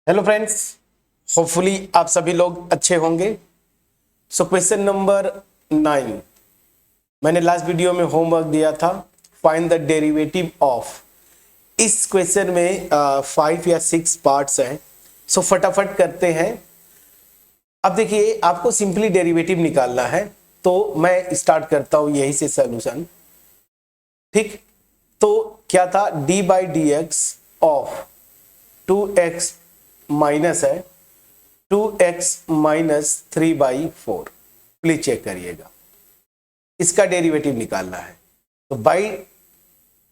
Hello friends, hopefully आप सभी लोग अच्छे होंगे। सो क्वेश्चन नंबर 9, मैंने लास्ट वीडियो में होमवर्क दिया था, फाइंड द डेरिवेटिव ऑफ। इस क्वेश्चन में 5 या 6 पार्ट्स हैं। सो फटाफट करते हैं। अब देखिए, आपको सिंपली डेरिवेटिव निकालना है, तो मैं स्टार्ट करता हूं यही से सोल्यूशन। ठीक, तो क्या था, D by d x of 2x minus है 2x माइनस 3/4। प्लीज चेक करिएगा, इसका डेरिवेटिव निकालना है। तो बाई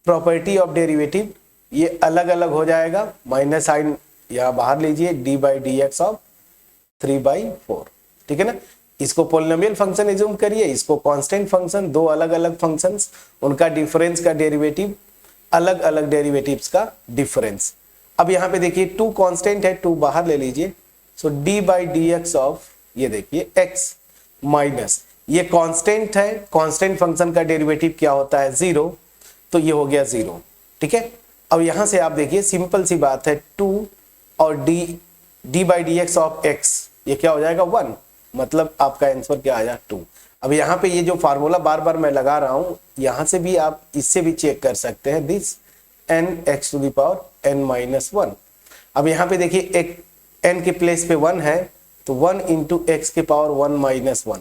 प्रॉपर्टी ऑफ डेरिवेटिव ये अलग अलग हो जाएगा, माइनस साइन यहां बाहर लीजिए, d by d x of 3/4। ठीक है ना। इसको पोलिनोमियल फंक्शन एज्यूम करिए, इसको कांस्टेंट फंक्शन, दो अलग अलग फंक्शंस, उनका डिफरेंस का डेरिवेटिव, अलग अलग डेरिवेटिव्स का डिफरेंस। अब यहाँ पे देखिए 2 कांस्टेंट है, 2 बाहर ले लीजिए। So d by d x of, ये देखिए x माइनस, ये कांस्टेंट है, कांस्टेंट फंक्शन का डेरिवेटिव क्या होता है, 0, तो ये हो गया 0। ठीक है। अब यहाँ से आप देखिए, सिंपल सी बात है, 2 और D by d x of x, ये क्या हो जाएगा 1, मतलब आपका आंसर क्या आया 2। अब यहाँ पे ये जो फार्मूला बार बार मैं लगा रहा हूँ, यहाँ से भी आप इससे भी चेक कर सकते हैं, this n x to the power n minus 1। अब यहाँ पे देखिए, एक n के प्लेस पे 1 है, तो 1 इंटू एक्स के पावर 1 माइनस 1,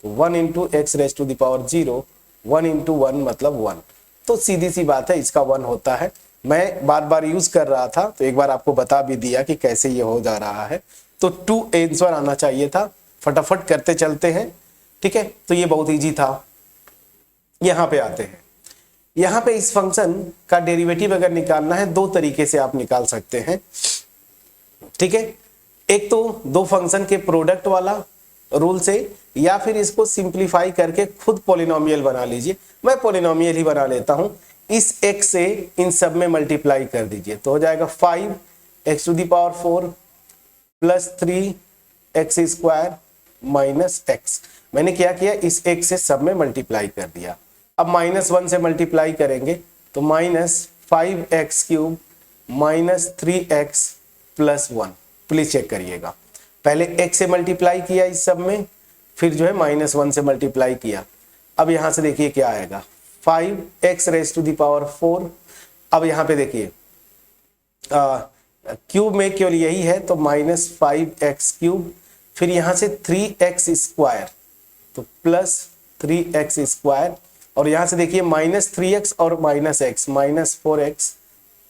तो 1 into x raise to the power 0, 1 into 1 मतलब 1। तो सीधी सी बात है, इसका 1 होता है। मैं बार बार यूज कर रहा था, तो एक बार आपको बता भी दिया कि कैसे ये हो जा रहा है। तो 2 आंसर आना चाहिए था। फटाफट करते चलते हैं। ठीक है, तो ये बहुत ईजी था। यहाँ पे आते हैं। यहाँ पे इस फंक्शन का डेरिवेटिव अगर निकालना है, 2 तरीके से आप निकाल सकते हैं। ठीक है, एक तो दो फंक्शन के प्रोडक्ट वाला रूल से, या फिर इसको सिंप्लीफाई करके खुद पॉलिनोमियल बना लीजिए। मैं पॉलिनोमियल ही बना लेता हूं। इस x से इन सब में मल्टीप्लाई कर दीजिए, तो हो जाएगा 5x to the power 4 plus 3x square minus x। मैंने क्या किया, इस x से सब में मल्टीप्लाई कर दिया। अब -1 से मल्टीप्लाई करेंगे, तो -5x cube minus 3x plus 1। Please check करिएगा, पहले x से मल्टीप्लाई किया इस सब में, फिर जो है -1 से मल्टीप्लाई किया। अब यहां से देखिए क्या आएगा, 5x race to the power 4। अब यहां पे देखिए क्यूब में केवल यही है, तो -5x क्यूब, फिर यहां से 3x स्क्वायर, तो प्लस 3x स्क्वायर, और यहां से देखिए -3x और -x, -4x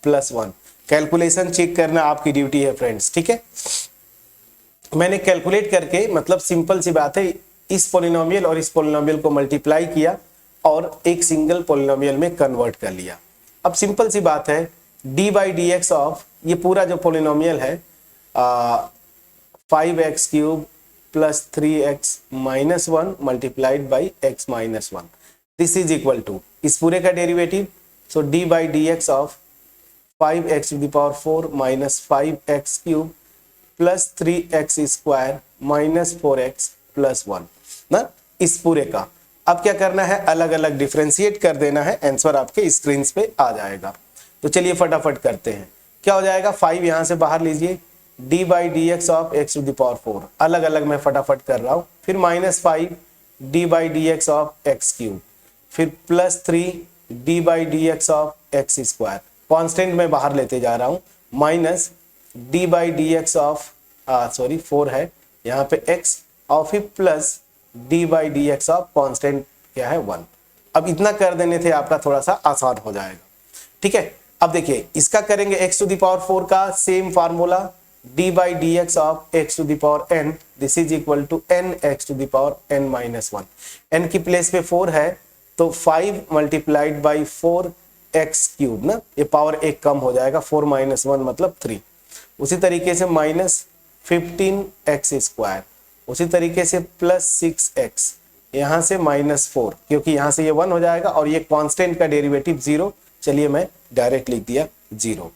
plus 1। Calculation check करना आपकी ड्यूटी है फ्रेंड्स। ठीक है, मैंने कैलकुलेट करके, मतलब सिंपल सी बात है, इस पोलिनोमियल और इस पोलिनोमियल को मल्टीप्लाई किया और एक सिंगल पोलिनोमियल में कन्वर्ट कर लिया। अब सिंपल सी बात है, d by d x of, ये पूरा जो पोलिनोमियल है 5x cube plus 3x minus 1 multiplied by x minus 1, this is equal to इस पूरे का derivative. So d by d x of 5x to the power 4 minus 5x cube plus 3x square minus 4x plus 1 ना, इस पूरे का। अब क्या करना है, अलग अलग डिफरेंशिएट कर देना है, आंसर आपके स्क्रीन पे आ जाएगा। तो चलिए फटाफट करते हैं। क्या हो जाएगा, 5 यहां से बाहर लीजिए, d by d x of x to the power 4, अलग अलग मैं फटाफट कर रहा हूं, फिर -5 d by d x of x cube, फिर plus 3 d by d x of x square, constant में बाहर लेते जा रहा हूं, minus d by d x of 4 है यहाँ पे x, और फिर plus d by d x of constant क्या है 1। अब इतना कर देने थे आपका थोड़ा सा आसान हो जाएगा। ठीक है, अब देखिए इसका करेंगे x टू द पावर 4 का same formula, d by d x of x to the power n, this is equal to n x to the power n minus 1। n की प्लेस पे 4 है, तो 5 मल्टीप्लाइड बाई 4x क्यूब ना, ये power 1 कम हो जाएगा, 4 minus 1 मतलब 3। उसी तरीके से माइनस 15x स्क्वायर, उसी तरीके से प्लस 6x, यहां से -4, क्योंकि यहां से ये 1 हो जाएगा और ये कांस्टेंट का डेरिवेटिव 0। चलिए मैं डायरेक्ट लिख दिया 0।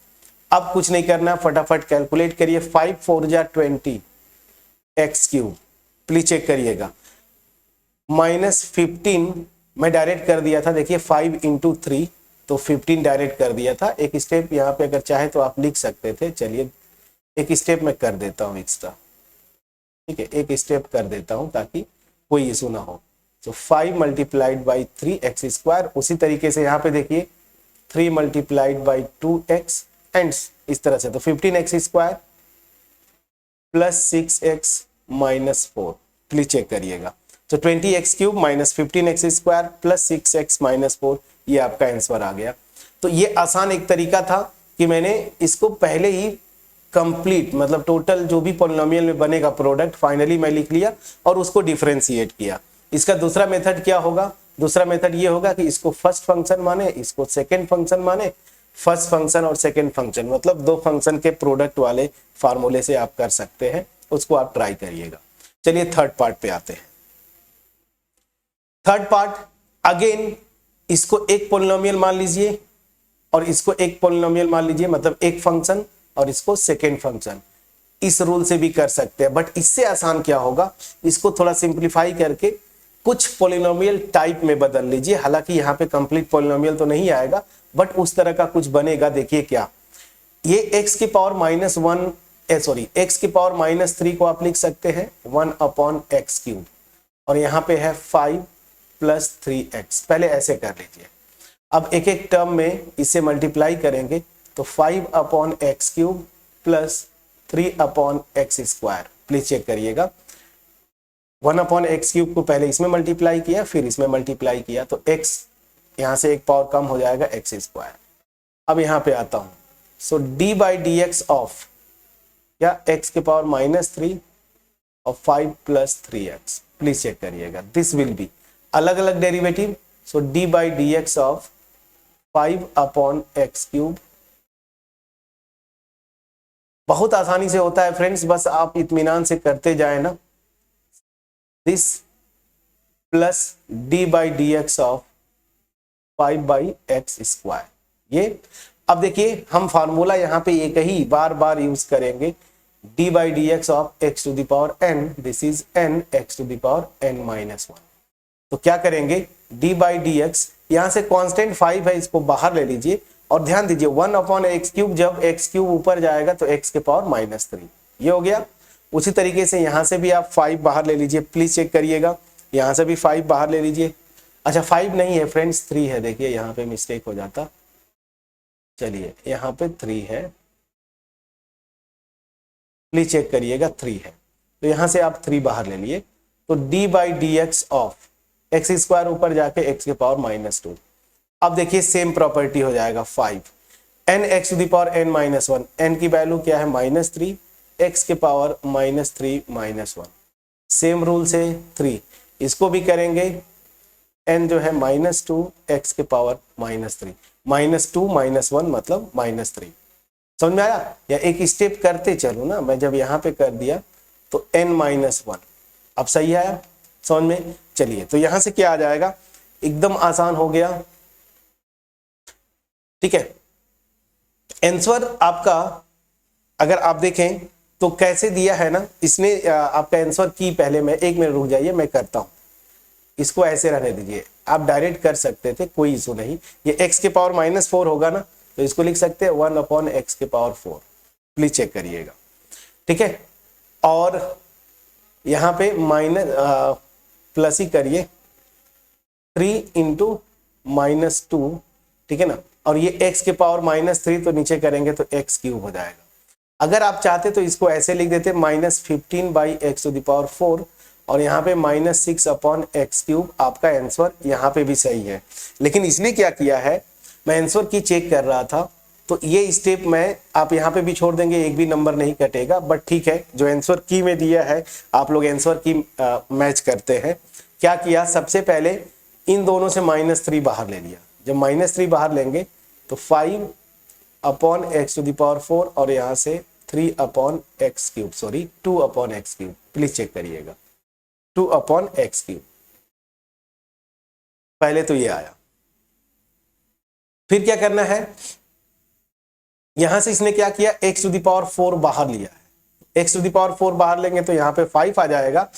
अब कुछ नहीं करना, फटाफट कैलकुलेट करिए, 5 4 जा 20 x क्यूब, प्लीज चेक करिएगा, -15 मैं डायरेक्ट कर दिया था, देखिए 5 इंटू 3, तो 15 डायरेक्ट कर दिया था। एक स्टेप यहाँ पे अगर चाहे तो आप लिख सकते थे, चलिए एक स्टेप मैं कर देता हूँ एक्स्ट्रा, ठीक है, एक स्टेप कर देता हूँ ताकि कोई इशू ना हो। तो 5 मल्टीप्लाइड बाई 3x स्क्वायर, उसी तरीके से यहाँ पे देखिए 3 मल्टीप्लाइड बाई 2x एंड इस तरह से, तो 15x square plus 6x minus 4, please check करिएगा। तो 20x cube minus 15x square plus 6x minus 4, ये आपका आंसर आ गया। तो ये आसान एक तरीका था कि मैंने इसको पहले ही कंप्लीट, मतलब टोटल जो भी पॉलिनोमियल में बनेगा प्रोडक्ट फाइनली मैं लिख लिया और उसको डिफरेंशिएट किया। इसका दूसरा मेथड क्या होगा? दूसरा मेथड ये होगा कि इसको फर्स्ट फंक्शन माने, इसको सेकंड फंक्शन माने। फर्स्ट फंक्शन और सेकंड फंक्शन मतलब दो फंक्शन के प्रोडक्ट वाले फार्मूले से आप कर सकते हैं, उसको आप ट्राई करिएगा। चलिए थर्ड पार्ट पे आते हैं। थर्ड पार्ट अगेन, इसको एक पॉलिनोमियल मान लीजिए और इसको एक पॉलिनोमियल मान लीजिए, मतलब एक फंक्शन और इसको सेकेंड फंक्शन। इस रूल से भी कर सकते हैं, बट इससे आसान क्या होगा, इसको थोड़ा सिंप्लीफाई करके कुछ पॉलिनोमियल टाइप में बदल लीजिए। हालांकि यहाँ पे कंप्लीट पॉलिनोमियल तो नहीं आएगा, बट उस तरह का कुछ बनेगा। देखिए क्या, ये x की पावर माइनस 1 x की पावर माइनस 3 को आप लिख सकते हैं 1/x क्यूब, और यहाँ पे है 5 प्लस 3x। पहले ऐसे कर लीजिए। अब एक एक टर्म में इसे मल्टीप्लाई करेंगे तो 5/x cube plus 3/x square. Please check करिएगा, 1/x क्यूब को पहले इसमें मल्टीप्लाई किया फिर इसमें मल्टीप्लाई किया, तो x यहाँ से एक पावर कम हो जाएगा x स्क्वायर। अब यहाँ पे आता हूँ, सो d by d x of या x के पावर माइनस 3 और 5 प्लस 3x। प्लीज चेक करिएगा, दिस विल बी अलग अलग derivative. So d by d x of 5/x cube. बहुत आसानी से होता है फ्रेंड्स, बस आप इत्मीनान से करते जाए ना। This plus d by d x of 5/x square. ये अब देखिए हम फार्मूला यहाँ पे एक ही बार बार यूज करेंगे, d by d x of x to the power n, this is n x to the power n minus 1। तो क्या करेंगे, d बाई डी एक्स, यहाँ से कांस्टेंट 5 है, इसको बाहर ले लीजिए और ध्यान दीजिए 1/x क्यूब, जब x क्यूब ऊपर जाएगा तो x के पावर माइनस 3, ये हो गया। उसी तरीके से यहाँ से भी आप 5 बाहर ले लीजिए, प्लीज चेक करिएगा, यहाँ से भी 5 बाहर ले लीजिए। अच्छा 5 नहीं है फ्रेंड्स, 3 है, देखिए यहाँ पे मिस्टेक हो जाता। चलिए यहाँ पे 3 है, प्लीज चेक करिएगा 3 है, तो यहाँ से आप 3 बाहर ले लिए। तो d by d x of x square ऊपर जाके x के पावर माइनस 2। अब देखिए सेम प्रॉपर्टी हो जाएगा 5 n x to the power n minus 1, n की वैल्यू क्या है माइनस 3, x के power minus 3 minus 1। Same rule से 3 इसको भी करेंगे, n जो है माइनस 2 x के पावर माइनस 3, माइनस 2 माइनस 1 मतलब माइनस 3। समझ में आया? या एक स्टेप करते चलो ना, मैं जब यहाँ पे कर दिया तो n माइनस 1। अब सही आया समझ में? चलिए तो यहां से क्या आ जाएगा, एकदम आसान हो गया, ठीक है। आंसर आपका अगर आप देखें तो कैसे दिया है ना इसने, आपका आंसर की पहले मैं 1 मिनट रुक जाइए, मैं करता हूं, इसको ऐसे रहने दीजिए। आप डायरेक्ट कर सकते थे, कोई इशू नहीं। ये x के पावर माइनस 4 होगा ना, तो इसको लिख सकते हैं 1/x के पावर 4। प्लीज चेक करिएगा, ठीक है। और यहाँ पे माइनस प्लस ही करिए 3 इंटू माइनस 2, ठीक है ना। और ये x के पावर माइनस 3 तो नीचे करेंगे तो x क्यूब हो जाएगा। अगर आप चाहते तो इसको ऐसे लिख देते minus 15 by x to the power 4, और यहाँ पे माइनस 6/x क्यूब। आपका आंसर यहाँ पे भी सही है, लेकिन इसने क्या किया है, मैं आंसर की चेक कर रहा था तो ये स्टेप में आप यहाँ पे भी छोड़ देंगे, एक भी नंबर नहीं कटेगा, बट ठीक है, जो आंसर की में दिया है आप लोग आंसर की मैच करते हैं। क्या किया, सबसे पहले इन दोनों से माइनस 3 बाहर ले लिया। जब माइनस 3 बाहर लेंगे तो 5/x टू द पावर 4 और यहाँ से 3/x cube, sorry 2/x cube. Please check करिएगा 2/x क्यूब, पहले तो ये आया। फिर क्या करना है, यहां से इसने क्या किया, x टू द पावर 4 बाहर लिया है। x टू द पावर 4 बाहर लेंगे तो यहाँ पे 5 आ जाएगा,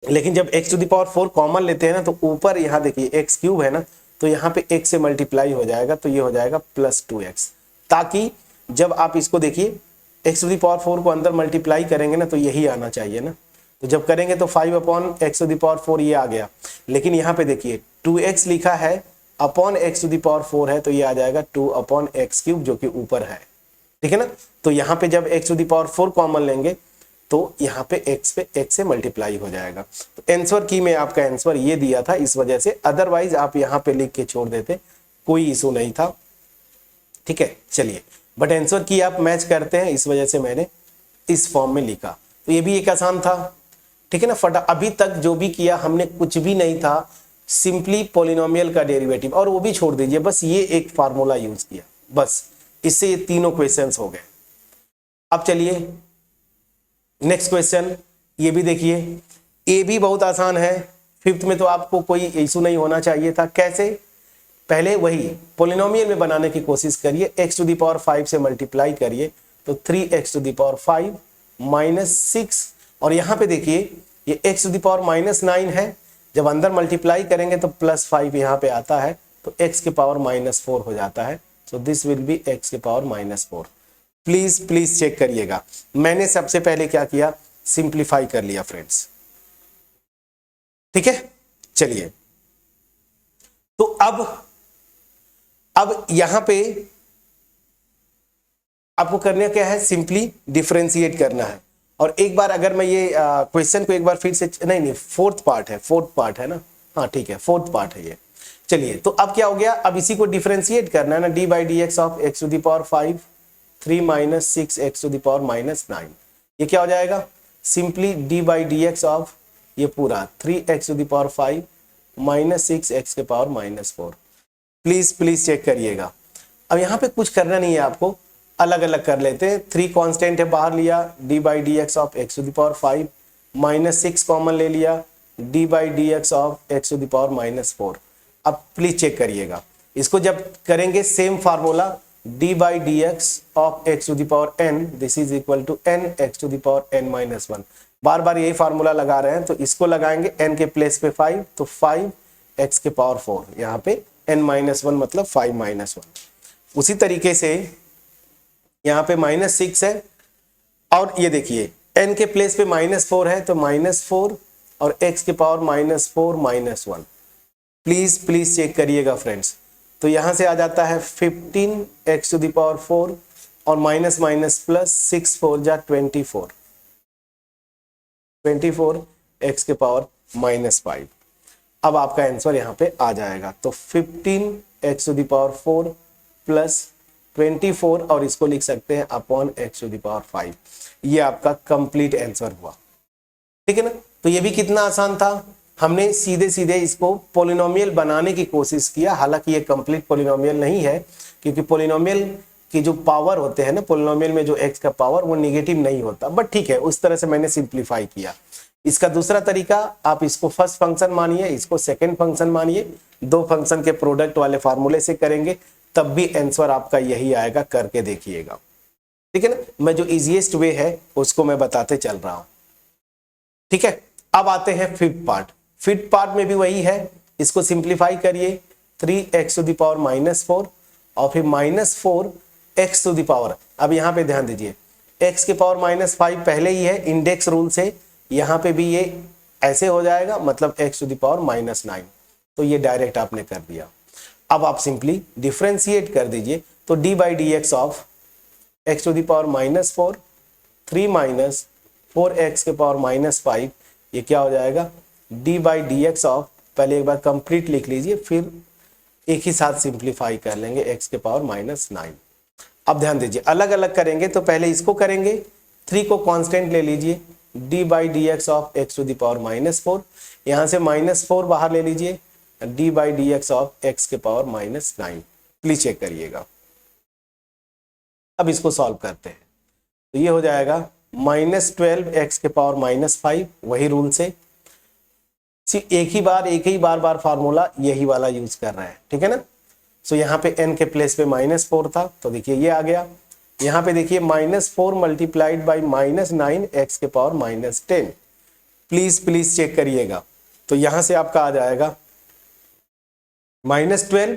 लेकिन जब x to the power 4 common लेते हैं ना तो ऊपर यहाँ देखिए x क्यूब है ना, तो यहाँ पे x से मल्टीप्लाई हो जाएगा, तो ये हो जाएगा प्लस 2x। ताकि जब आप इसको देखिए एक्स टू द पावर 4 को अंदर मल्टीप्लाई करेंगे ना तो यही आना चाहिए ना, तो जब करेंगे तो 5 upon x to the power 4 ये आ गया। लेकिन यहाँ पे देखिए 2x लिखा है upon x to the power 4 है, तो ये आ जाएगा 2 अपॉन एक्स क्यूब जो कि ऊपर है, ठीक है ना। तो यहाँ पे जब x to the power 4 common लेंगे तो यहाँ पे x से मल्टीप्लाई हो जाएगा। तो आंसर की में आपका आंसर ये दिया था इस वजह से, अदरवाइज आप यहाँ पे लिख के छोड़ देते, कोई इशू नहीं था, ठीक है। चलिए, बट आंसर की आप मैच करते हैं, इस वजह से मैंने इस फॉर्म में लिखा। तो ये भी एक आसान था, ठीक है ना। फटा अभी तक जो भी किया हमने कुछ भी नहीं था, सिंपली पॉलिनोमियल का डेरिवेटिव, और वो भी छोड़ दीजिए, बस ये एक फार्मूला यूज किया, बस इससे ये तीनों क्वेश्चंस हो गए। अब चलिए नेक्स्ट क्वेश्चन, ये भी देखिए, ये भी बहुत आसान है। 5th में तो आपको कोई इशू नहीं होना चाहिए था। कैसे? पहले वही पॉलिनोमियल में बनाने की कोशिश करिए, x टू द पावर 5 से मल्टीप्लाई करिए तो 3x to the power 5 minus 6, और यहाँ पे देखिए ये x to the power minus 9 है, जब अंदर मल्टीप्लाई करेंगे तो प्लस 5 यहाँ पे आता है तो x के पावर माइनस 4 हो जाता है। So this will be x के पावर माइनस 4। प्लीज चेक करिएगा, मैंने सबसे पहले क्या किया, सिंप्लीफाई कर लिया फ्रेंड्स, ठीक है। चलिए, तो अब यहां पे आपको करना क्या है, सिंपली डिफरेंशिएट करना है। और एक बार अगर मैं ये क्वेश्चन को एक बार फिर से, नहीं फोर्थ पार्ट है ना, हाँ ठीक है, फोर्थ पार्ट है ये। चलिए, तो अब क्या हो गया, अब इसी को डिफरेंशिएट करना है ना, d by d x of x to the power 5 3 minus 6 x to the power minus 9, ये क्या हो जाएगा, simply d by d x of ये पूरा 3 x to the power 5 minus 6 x के पावर माइनस 4। प्लीज चेक करिएगा। अब यहाँ पे कुछ करना नहीं है आपको, अलग अलग कर लेते हैं। 3 कांस्टेंट है, बाहर लिया, d by d x of x to the power 5 minus 6 common ले लिया, d by d x of x to the power minus 4। अब प्लीज चेक करिएगा, इसको जब करेंगे same formula, d by d x of x to the power n, this is equal to n x to the power n minus 1। बार बार यही formula लगा रहे हैं, तो इसको लगाएंगे एन के प्लेस पे 5, तो 5 एक्स के पावर 4, यहाँ पे एन माइनस 1 मतलब 5 माइनस 1। उसी तरीके से यहाँ पे माइनस 6 है, और ये देखिए एन के प्लेस पे माइनस 4 है, तो माइनस 4 और एक्स के power minus 4 minus 1। Please check करिएगा फ्रेंड्स। तो यहां से आ जाता है 15 एक्स टू द पावर 4 और माइनस माइनस प्लस 6 4 जा 24 एक्स के पावर माइनस 5। अब आपका आंसर यहाँ पे आ जाएगा, तो 15 x to the power 4 plus 24, और इसको लिख सकते हैं upon x to the power 5। ये आपका कंप्लीट आंसर हुआ, ठीक है ना। तो ये भी कितना आसान था, हमने सीधे सीधे इसको पॉलिनोमियल बनाने की कोशिश किया। हालांकि ये कंप्लीट पॉलिनोमियल नहीं है, क्योंकि पॉलिनोमियल की जो पावर होते हैं ना, पॉलिनोमियल में जो x का पावर वो नेगेटिव नहीं होता, बट ठीक है, उस तरह से मैंने सिंप्लीफाई किया। इसका दूसरा तरीका, आप इसको फर्स्ट फंक्शन मानिए, इसको सेकंड फंक्शन मानिए, 2 फंक्शन के प्रोडक्ट वाले फार्मूले से करेंगे, तब भी आंसर आपका यही आएगा, करके देखिएगा, ठीक है ना। मैं जो इजीएस्ट वे है उसको मैं बताते चल रहा हूं, ठीक है। अब आते हैं फिफ्थ पार्ट में भी वही है, इसको सिंप्लीफाई करिए, 3 x to the power minus 4 और फिर minus 4 x to the power, अब यहाँ पे ध्यान दीजिए, एक्स के पावर माइनस 5 पहले ही है, इंडेक्स रूल से यहाँ पे भी ये ऐसे हो जाएगा, मतलब x to the power minus 9, तो ये डायरेक्ट आपने कर दिया। अब आप सिंपली डिफरेंशिएट कर दीजिए, तो d by d x of x to the power minus 4 3 minus 4 x के पावर माइनस 5, ये क्या हो जाएगा, d by d x of, पहले एक बार कंप्लीट लिख लीजिए, फिर एक ही साथ सिंप्लीफाई कर लेंगे, एक्स के पावर माइनस 9। अब ध्यान दीजिए, अलग अलग करेंगे, तो पहले इसको करेंगे, 3 को कांस्टेंट ले लीजिए, d by d x of x to the power minus 4, यहाँ से माइनस 4 बाहर ले लीजिए, d by d x of x के पावर माइनस 9। प्लीज चेक करिएगा। अब इसको सॉल्व करते हैं, तो ये हो जाएगा माइनस 12 एक्स के पावर माइनस 5, वही रूल से, एक ही बार फार्मूला यही वाला यूज कर रहे हैं, ठीक है ना। सो यहाँ पे n के प्लेस पे माइनस 4 था, तो देखिए ये आ गया। यहाँ पे देखिए minus 4 multiplied by minus 9 x के पावर माइनस 10। प्लीज चेक करिएगा, तो यहाँ से आपका आ जाएगा माइनस 12,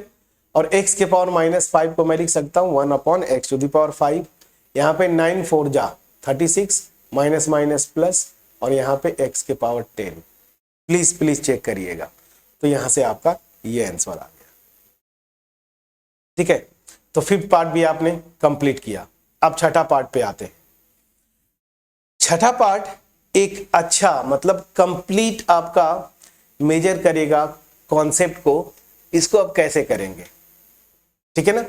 और x के पावर माइनस 5 को मैं लिख सकता हूँ 1 upon x to the power 5। यहाँ पे 9 4 जा 36 माइनस माइनस प्लस और यहाँ पे x के पावर 10। प्लीज प्लीज चेक करिएगा। तो यहाँ से आपका ये आंसर आ गया। ठीक है, तो फिफ्थ पार्ट भी आपने कंप्लीट किया। अब छठा पार्ट पे आते हैं। छठा पार्ट एक अच्छा मतलब कंप्लीट आपका मेजर करेगा कॉन्सेप्ट को, इसको अब कैसे करेंगे। ठीक है ना,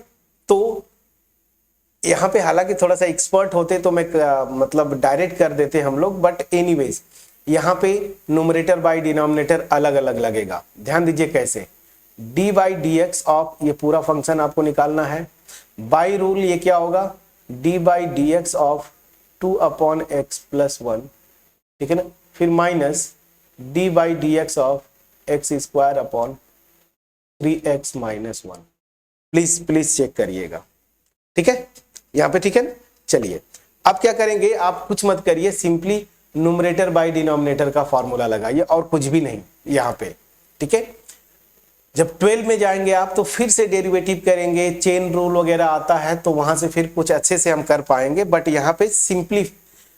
तो यहाँ पे हालांकि थोड़ा सा एक्सपर्ट होते तो मैं मतलब डायरेक्ट कर देते हम लोग, बट एनीवेज यहाँ पे न्यूमरेटर बाय डिनोमिनेटर अलग अलग लगेगा। ध्यान दीजिए कैसे, D by d x of ये पूरा फंक्शन आपको निकालना है। बाई रूल ये क्या होगा, d by d x of 2 upon x plus 1। ठीक है ना, फिर minus d by d x of x square upon 3x minus 1। Please please check करिएगा। ठीक है, यहाँ पे ठीक है ना। चलिए अब क्या करेंगे, आप कुछ मत करिए, सिंपली न्यूमरेटर बाय डिनोमिनेटर का फॉर्मूला लगाइए और कुछ भी नहीं यहाँ पे। ठीक है, जब 12 में जाएंगे आप तो फिर से डेरिवेटिव करेंगे, चेन रूल वगैरह आता है तो वहां से फिर कुछ अच्छे से हम कर पाएंगे, बट यहाँ पे सिंपली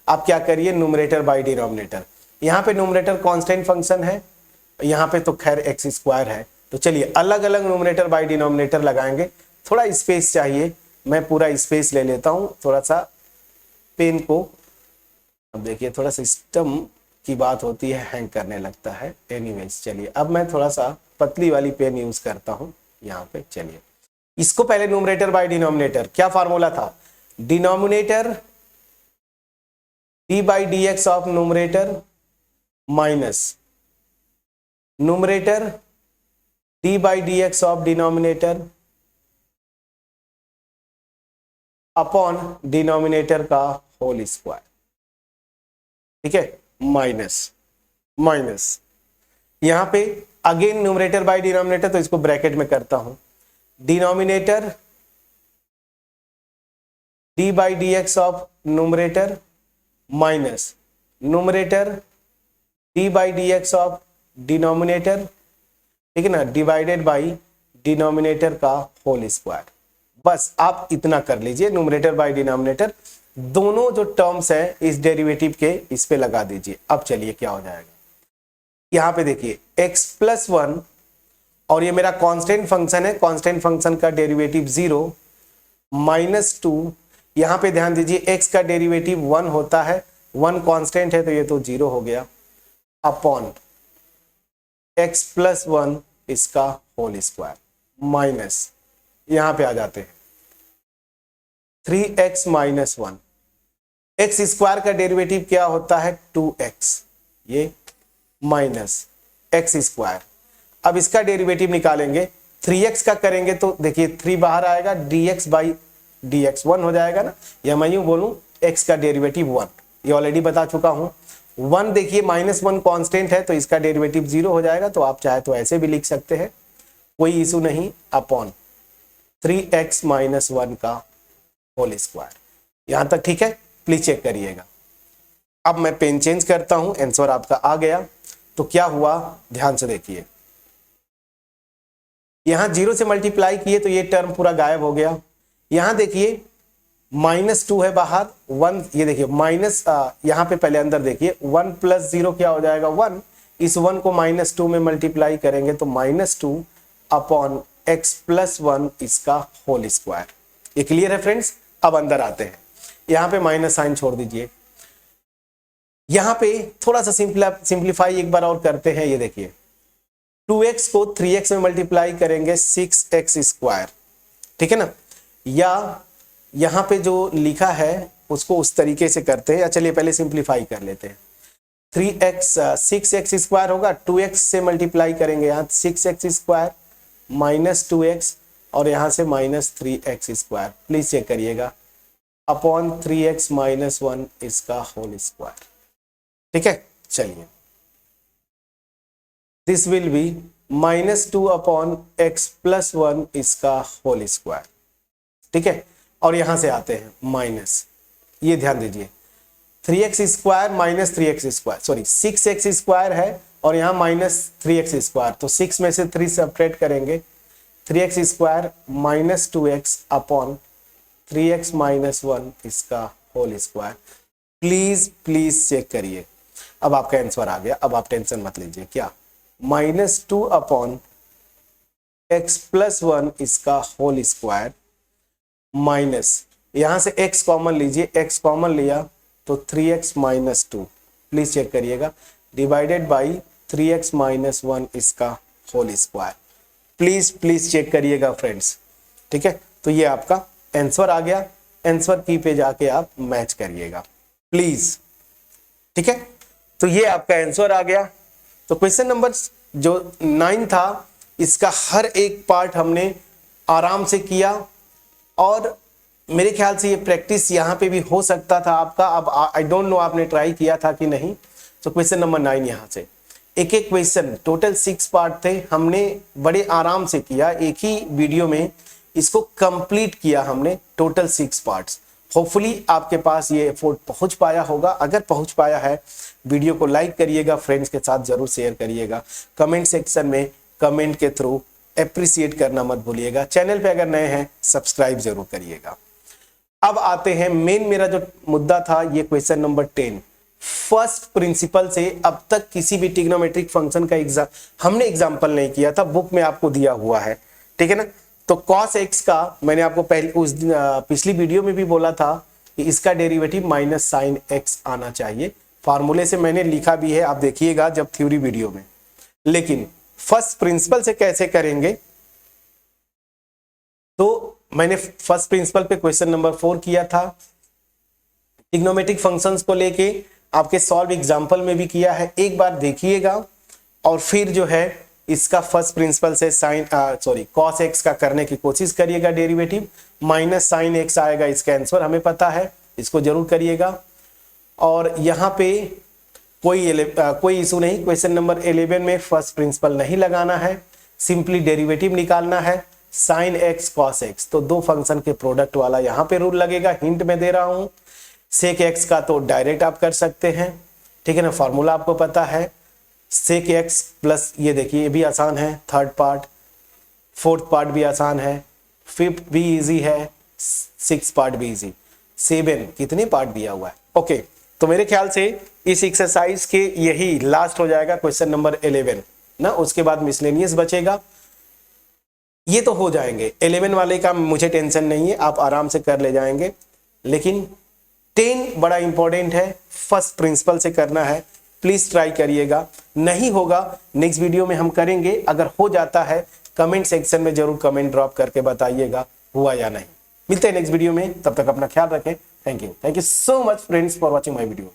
आप क्या करिए, न्यूमरेटर बाय डिनोमिनेटर। यहाँ पे न्यूमरेटर कांस्टेंट फंक्शन है, यहाँ पे तो खैर एक्स स्क्वायर है। तो चलिए अलग अलग न्यूमरेटर बाय डिनोमिनेटर लगाएंगे। थोड़ा स्पेस चाहिए, मैं पूरा स्पेस ले लेता हूं, थोड़ा सा पेन को। अब देखिए थोड़ा सिस्टम की बात होती है, हैंग करने लगता है। एनीवेज चलिए अब मैं थोड़ा सा पतली वाली पेन यूज करता हूं यहाँ पे। चलिए इसको पहले न्यूमरेटर बाय डिनोमिनेटर क्या फार्मूला था, denominator D by d x of numerator minus numerator D by d x of denominator upon denominator का होल स्क्वायर। ठीक है, माइनस माइनस यहां पे अगेन न्यूमरेटर बाय डिनोमिनेटर, तो इसको ब्रैकेट में करता हूं, denominator D by d x of numerator minus numerator D by d x of denominator. ठीक है ना, डिवाइडेड बाई डिनोमिनेटर का होल स्क्वायर। बस आप इतना कर लीजिए, न्यूमरेटर बाय डिनोमिनेटर दोनों जो टर्म्स है इस डेरिवेटिव के इस पे लगा दीजिए। अब चलिए क्या हो जाएगा, यहां पे देखिए x प्लस 1 और ये मेरा कांस्टेंट फंक्शन है, कांस्टेंट फंक्शन का डेरिवेटिव 0 माइनस 2। यहां पे ध्यान दीजिए x का डेरिवेटिव 1 होता है, 1 कांस्टेंट है तो ये तो 0 हो गया, अपॉन x प्लस 1 इसका होल स्क्वायर माइनस यहां पे आ जाते हैं 3x माइनस 1। एक्स स्क्वायर का डेरिवेटिव क्या होता है 2x, ये माइनस एक्स स्क्वायर। अब इसका डेरिवेटिव निकालेंगे, 3x का करेंगे तो देखिए 3 बाहर आएगा, dx बाई dx 1 हो जाएगा ना, या मैं यूं बोलूं x का डेरिवेटिव 1, ये ऑलरेडी बता चुका हूं। 1 देखिए -1 कांस्टेंट है तो इसका डेरिवेटिव 0 हो जाएगा, तो आप चाहे तो ऐसे भी लिख सकते हैं, कोई इशू नहीं, अपॉन 3x माइनस 1 का होल स्क्वायर। यहां तक ठीक है, प्लीज चेक करिएगा। अब मैं पेन चेंज करता हूं, आंसर आपका आ गया। तो क्या हुआ ध्यान से देखिए, यहां 0 से मल्टीप्लाई किए तो ये टर्म पूरा गायब हो गया। यहां देखिए -2 है बाहर, 1 ये देखिए माइनस, यहां पे पहले अंदर देखिए 1 प्लस 0 क्या हो जाएगा 1, इस 1 को -2 में मल्टीप्लाई करेंगे तो -2 अपॉन x प्लस 1 इसका होल स्क्वायर। ये क्लियर है फ्रेंड्स। अब अंदर आते हैं, यहां पे माइनस साइन छोड़ दीजिए, यहां पे थोड़ा सा सिंप्लीफाई एक बार और करते हैं। ये देखिए 2x को 3x में मल्टीप्लाई करेंगे 6x स्क्वायर, ठीक है ना, या यहां पे जो लिखा है उसको उस तरीके से करते हैं, या चलिए पहले सिंप्लीफाई कर लेते हैं। 6x स्क्वायर होगा, 2x से मल्टीप्लाई करेंगे, यहाँ 6x स्क्वायर माइनस 2x और यहां से -3x स्क्वायर, प्लीज चेक करिएगा, अपॉन 3x माइनस 1 इसका होल स्क्वायर। ठीक है, चलिए this will be -2 upon x plus 1 इसका होल स्क्वायर। ठीक है, और यहां से आते हैं माइनस, ये ध्यान दीजिए 3x square minus 3x square, sorry 6x square है और यहाँ -3x स्क्वायर, तो 6 में से 3 सेपरेट करेंगे, 3x square minus 2x upon 3x minus 1 इसका होल स्क्वायर। प्लीज चेक करिए। अब आपका आंसर आ गया, अब आप टेंशन मत लीजिए। क्या? -2 अपॉन x प्लस 1 इसका होल स्क्वायर माइनस, यहां से x कॉमन लीजिए, x कॉमन लिया तो 3x माइनस 2, प्लीज चेक करिएगा, डिवाइडेड बाई 3x माइनस 1 इसका होल स्क्वायर। प्लीज चेक करिएगा फ्रेंड्स, ठीक है। तो ये आपका आंसर आ गया। आंसर की पे जाके आप मैच करिएगा प्लीज, ठीक है। तो ये आपका आंसर आ गया। तो क्वेश्चन नंबर जो 9 था, इसका हर एक पार्ट हमने आराम से किया और मेरे ख्याल से ये प्रैक्टिस यहाँ पे भी हो सकता था आपका। अब आई डोंट नो आपने ट्राई किया था कि नहीं। तो क्वेश्चन नंबर 9 यहाँ से एक एक क्वेश्चन, टोटल 6 पार्ट थे, हमने बड़े आराम से किया, एक ही वीडियो में इसको कंप्लीट किया हमने, टोटल 6 पार्ट्स। होपफुली आपके पास ये एफर्ट पहुंच पाया होगा। अगर पहुंच पाया है, वीडियो को लाइक करिएगा, फ्रेंड्स के साथ जरूर शेयर करिएगा, कमेंट सेक्शन में कमेंट के थ्रू एप्रिसिएट करना मत भूलिएगा। चैनल पे अगर नए हैं सब्सक्राइब जरूर करिएगा। अब आते हैं मेन, मेरा जो मुद्दा था ये क्वेश्चन नंबर 10, फर्स्ट प्रिंसिपल से अब तक किसी भी ट्रिग्नोमेट्रिक फंक्शन का हमने एग्जांपल नहीं किया था, बुक में आपको दिया हुआ है, ठीक है ना। तो cos x का मैंने आपको पहले पिछली वीडियो में भी बोला था कि इसका डेरिवेटिव माइनस साइन x आना चाहिए। फार्मूले से मैंने लिखा भी है, आप देखिएगा जब थ्योरी वीडियो में। लेकिन फर्स्ट प्रिंसिपल से कैसे करेंगे, तो मैंने फर्स्ट प्रिंसिपल पे क्वेश्चन नंबर 4 किया था, ट्रिग्नोमेट्रिक फंक्शंस को लेके आपके सॉल्व एग्जांपल में भी किया है, एक बार देखिएगा और फिर जो है इसका फर्स्ट प्रिंसिपल से cos x का करने की कोशिश करिएगा। डेरिवेटिव माइनस साइन x आएगा, इसका आंसर हमें पता है, इसको जरूर करिएगा। और यहाँ पे कोई इशू नहीं, क्वेश्चन नंबर 11 में फर्स्ट प्रिंसिपल नहीं लगाना है, सिंपली डेरिवेटिव निकालना है, साइन x cos x, तो दो फंक्शन के प्रोडक्ट वाला यहाँ पे रूल लगेगा। हिंट में दे रहा हूँ, सेक x का तो डायरेक्ट आप कर सकते हैं, ठीक है ना, फॉर्मूला आपको पता है, सेक x प्लस, ये देखिए ये भी आसान है, थर्ड पार्ट, फोर्थ पार्ट भी आसान है, फिफ्थ भी इजी है, 6 पार्ट भी इजी, 7 कितने पार्ट दिया हुआ है। ओके, तो मेरे ख्याल से इस एक्सरसाइज के यही लास्ट हो जाएगा क्वेश्चन नंबर 11 ना, उसके बाद मिसलेनियस बचेगा। ये तो हो जाएंगे, 11 वाले का मुझे टेंशन नहीं है, आप आराम से कर ले जाएंगे। लेकिन 10 बड़ा इंपॉर्टेंट है, फर्स्ट प्रिंसिपल से करना है, प्लीज ट्राई करिएगा। नहीं होगा नेक्स्ट वीडियो में हम करेंगे, अगर हो जाता है कमेंट सेक्शन में जरूर कमेंट ड्रॉप करके बताइएगा हुआ या नहीं। मिलते हैं नेक्स्ट वीडियो में, तब तक अपना ख्याल रखें। Thank you so much friends for watching my video.